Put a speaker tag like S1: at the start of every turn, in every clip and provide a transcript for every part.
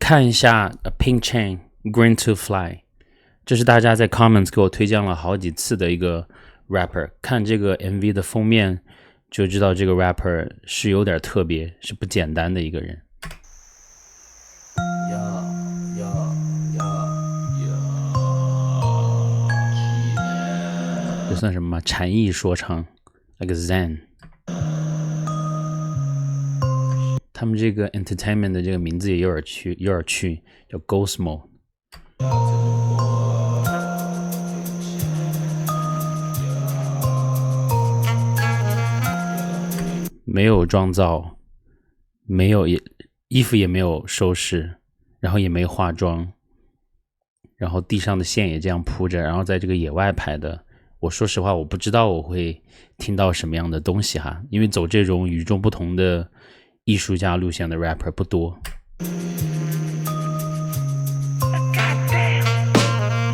S1: 看一下 Pink Chain Green to Fly， 这是大家在 comments 给我推荐了好几次的一个 rapper。看这个 MV 的封面就知道这个 rapper 是有点特别，是不简单的一个人。这算什么禅意说唱 like Zen。他们这个 entertainment 的这个名字也有点趣，叫 Ghost Mode。没有妆造，没有衣服也没有收拾，然后也没化妆，然后地上的线也这样铺着，然后在这个野外拍的。我说实话，我不知道我会听到什么样的东西哈，因为走这种与众不同的艺术家路线的 rapper 不多。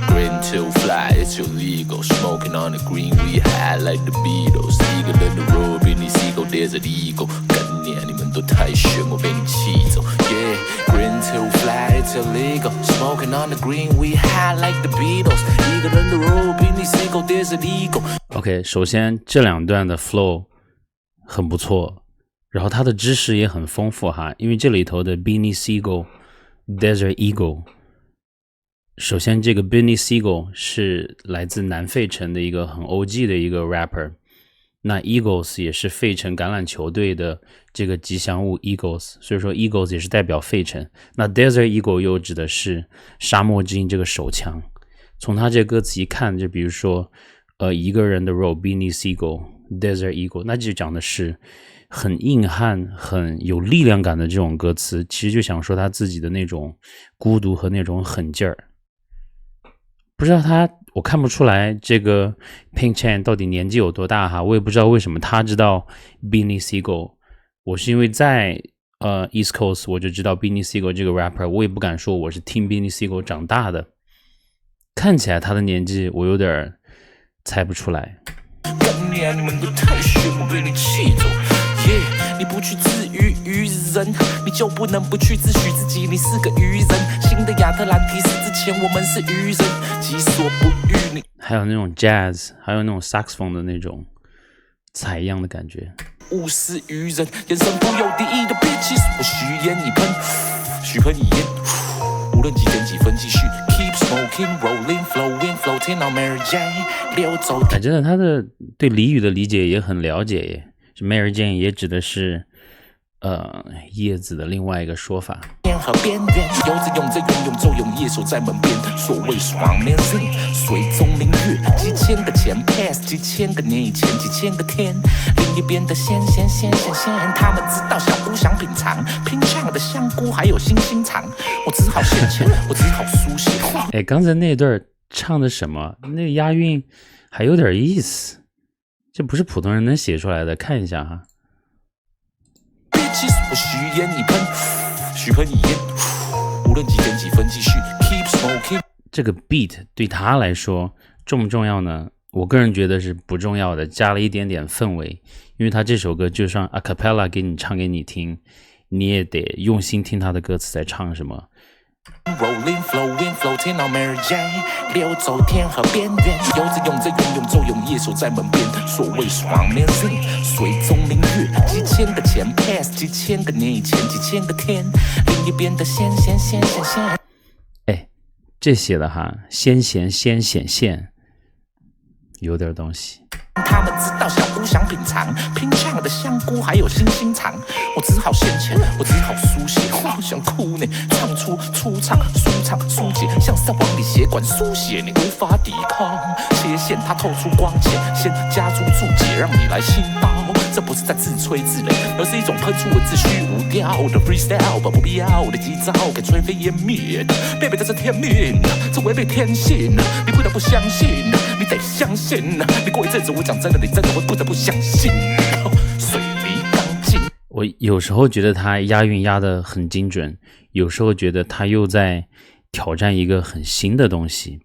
S2: Green to fly, it's illegal. Smoking on the green, we high like the Beatles. Eagle in the road, Benny Siegel, Desert Eagle. 干念你们都太炫，我被你气走。Yeah, green to fly, it's illegal. Smoking on the green, we high like the Beatles. Eagle in the road, Benny Siegel, Desert Eagle.
S1: OK， 首先这两段的 flow 很不错，然后它的知识也很丰富哈，因为这里头的 Benny Siegel、Desert Eagle。首先这个 Benny Siegel 是来自南费城的一个很 OG 的一个 rapper， 那 Eagles 也是费城橄榄球队的这个吉祥物 Eagles， 所以说 Eagles 也是代表费城。那 Desert Eagle 又指的是沙漠之鹰这个手枪。从他这歌词一看，就比如说一个人的 role Benny Siegel Desert Eagle， 那就讲的是很硬汉很有力量感的这种歌词，其实就想说他自己的那种孤独和那种狠劲儿。不知道我看不出来这个 Pink Chain 到底年纪有多大哈，我也不知道为什么他知道 Benny Siegel， 我是因为在East Coast 我就知道 Benny Siegel 这个 rapper， 我也不敢说我是听 Benny Siegel 长大的，看起来他的年纪我有点猜不出来。
S2: 干念你们都太炫，我被你气走。Yeah, 你不去自娱于人，你就不能不去自诩自己你是个愚人。新的亚特兰蒂斯之前我们是愚人，己所不欲。你
S1: 还有那种 jazz， 还有那种 saxophone 的那种采样的感觉。
S2: 无视愚人，眼神不有敌意的 bitches， 我许烟一喷，许喷一烟，无论几点几分继续 keep smoking rolling flowing floating on Mary Jane 溜走。
S1: 真的他的对俚语的理解也很了解耶。Mary Jane 也指的是叶子的另外一个说法。
S2: 天河边缘游着泳着游泳就泳夜守在门边，所谓双面人水中明月，几千个前 past 几千个年以前，几千个天，另一边的鲜他们知道小姑想品尝拼呛的香菇还有星星肠，我只好献钱，我只好书写。
S1: 刚才那段唱的什么？那个押韵还有点意思，这不是普通人能写出来的，看一下哈。
S2: 我许烟一喷，许喷一烟，无论几点几分继续 keep smoking。
S1: 这个 beat 对他来说重不重要呢？我个人觉得是不重要的，加了一点点氛围，因为他这首歌就算 a cappella 给你唱给你听，你也得用心听他的歌词在唱什么。
S2: Rolling, flowing, floating on Mary Jane 溜走天河边缘游着泳着游泳就泳夜守在门边，所谓双面人水中明月，几千个前 past 几千个年以前，几千个天，另一边的鲜
S1: 这写的哈，鲜显现有点东西。
S2: 他们知道小姑想品尝拼呛的香菇还有星星肠，我只好献钱，我只好书写，我好想哭呢，唱出出场舒畅疏解，像是在往里血管输血，你无法抵抗切线，它透出光线，先加注注解让你来信道，这不是在自吹自擂，而是一种喷出文字虚无调的 freestyle， 把不必要的急躁给灰飞烟灭的。baby 这是天命，这违背天性，你不得不相信，你得相信，你过一阵子我讲真的，你真的会不得不相信。水泥钢筋，
S1: 我有时候觉得他押韵押得很精准，有时候觉得他又在挑战一个很新的东西。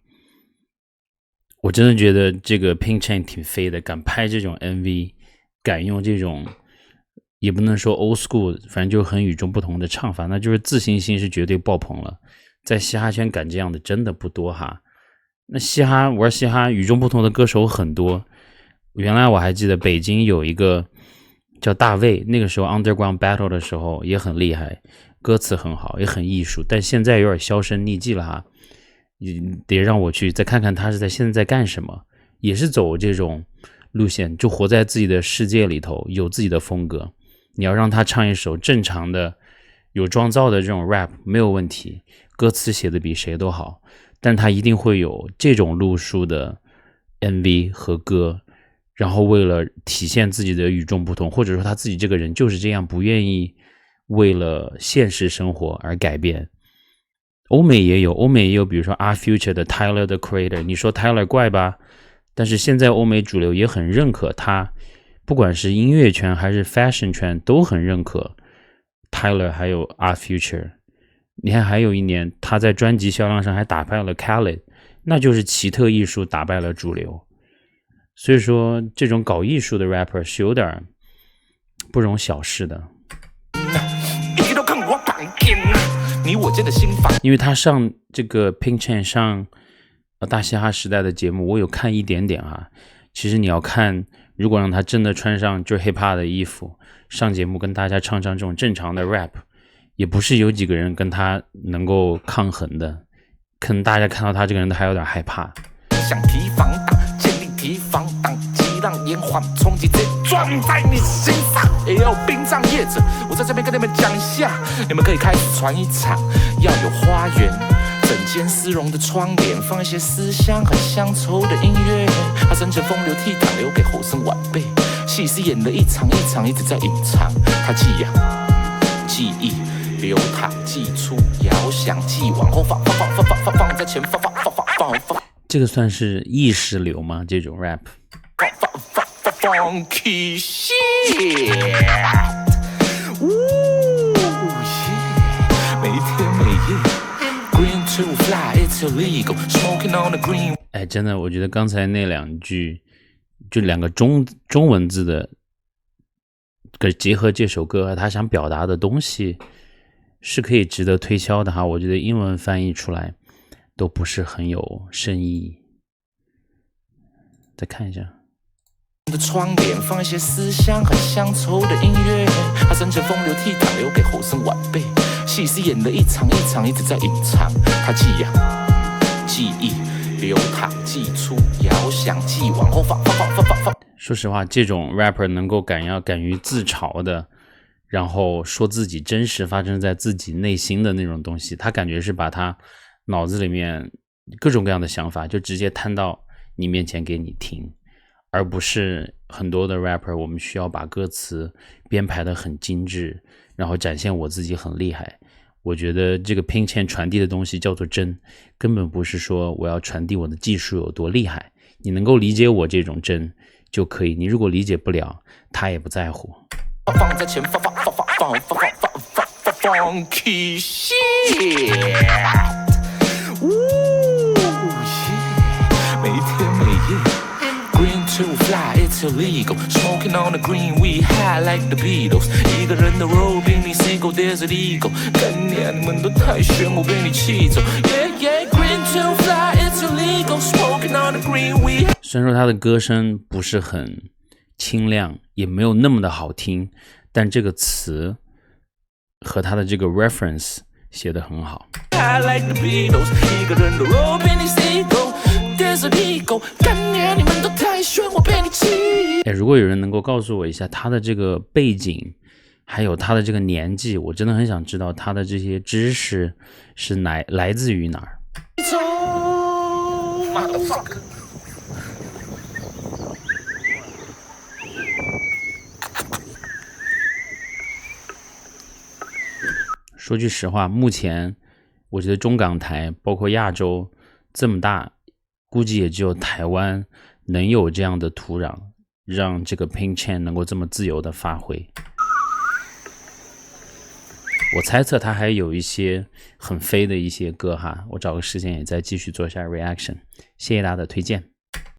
S1: 我真的觉得这个 Pink Chain 挺飞的，敢拍这种 MV， 敢用这种也不能说 old school， 反正就很与众不同的唱法，那就是自信心是绝对爆棚了。在嘻哈圈敢这样的真的不多哈。那玩嘻哈与众不同的歌手很多，原来我还记得北京有一个叫大卫，那个时候 underground battle 的时候也很厉害，歌词很好，也很艺术，但现在有点销声匿迹了哈。得让我去再看看他是现在在干什么，也是走这种路线，就活在自己的世界里头，有自己的风格。你要让他唱一首正常的有妆造的这种 rap 没有问题，歌词写的比谁都好，但他一定会有这种路数的 MV 和歌，然后为了体现自己的与众不同，或者说他自己这个人就是这样，不愿意为了现实生活而改变。欧美也有，比如说 R Future 的 Tyler the Creator， 你说 Tyler 怪吧，但是现在欧美主流也很认可他，不管是音乐圈还是 fashion 圈都很认可 Tyler 还有 R Future。 你看还有一年他在专辑销量上还打败了 Khaled， 那就是奇特艺术打败了主流。所以说这种搞艺术的 rapper 是有点不容小视的。你我间的心法，因为他上这个 Pink Chain 上大嘻哈时代的节目，我有看一点点啊。其实你要看，如果让他真的穿上就是 hip hop 的衣服上节目跟大家唱这种正常的 rap， 也不是有几个人跟他能够抗衡的，可能大家看到他这个人都还有点害怕。
S2: 想提防挡，建立提防挡，激浪延缓冲击，直接撞在你心上。也有殡葬业者，我在这边跟你们讲一下，你们可以开始传一场，要有花园，整间丝绒的窗帘，放一些思乡和乡愁的音乐，把深沉风流倜傥留给后生晚辈。戏是演了一场一场，一直在隐藏，它寄养记忆流淌，寄出遥想，寄往后放在前放。
S1: 这个算是意识流吗？这种 rap
S2: funky shit， 每天每夜 green to fly it's illegal smoking on the green。
S1: 真的我觉得刚才那两句就两个中文字的结合这首歌和他想表达的东西是可以值得推销的哈。我觉得英文翻译出来都不是很有深意。再看一下
S2: 的窗帘，放一些思乡和乡愁的音乐，把深沉风流倜傥留给后生晚辈。戏是演了一场一场，一直在隐藏，它寄养记忆流淌，寄出遥想，寄往后放。
S1: 说实话，这种 rapper 能够敢于自嘲的，然后说自己真实发生在自己内心的那种东西，他感觉是把他脑子里面各种各样的想法就直接摊到你面前给你听，而不是很多的 rapper 我们需要把歌词编排得很精致，然后展现我自己很厉害。我觉得这个 Pink Chain 传递的东西叫做真，根本不是说我要传递我的技术有多厉害，你能够理解我这种真就可以，你如果理解不了他也不在乎。
S2: 放在前放 funky shit， 每天每夜 green to fly it's illegal smoking on the green we high like the Beatles， 一个人的 roll 比你 single desert eagle， 干娘你们都太炫我被你气走 yeah green to fly it's illegal smoking on the green we。
S1: 虽然说他的歌声不是很清亮，也没有那么的好听，但这个词和他的这个 reference 写得很好。
S2: I like the Beatles， 一个人的 roll 比你 single desert eagle， 干娘你们都太炫我被你气。
S1: 如果有人能够告诉我一下他的这个背景还有他的这个年纪，我真的很想知道他的这些知识是来自于哪儿。说句实话，目前我觉得中港台包括亚洲这么大，估计也只有台湾能有这样的土壤，让这个 Pink Chain 能够这么自由的发挥。我猜测他还有一些很飞的一些歌哈，我找个时间也再继续做一下 reaction。谢谢大家的推荐。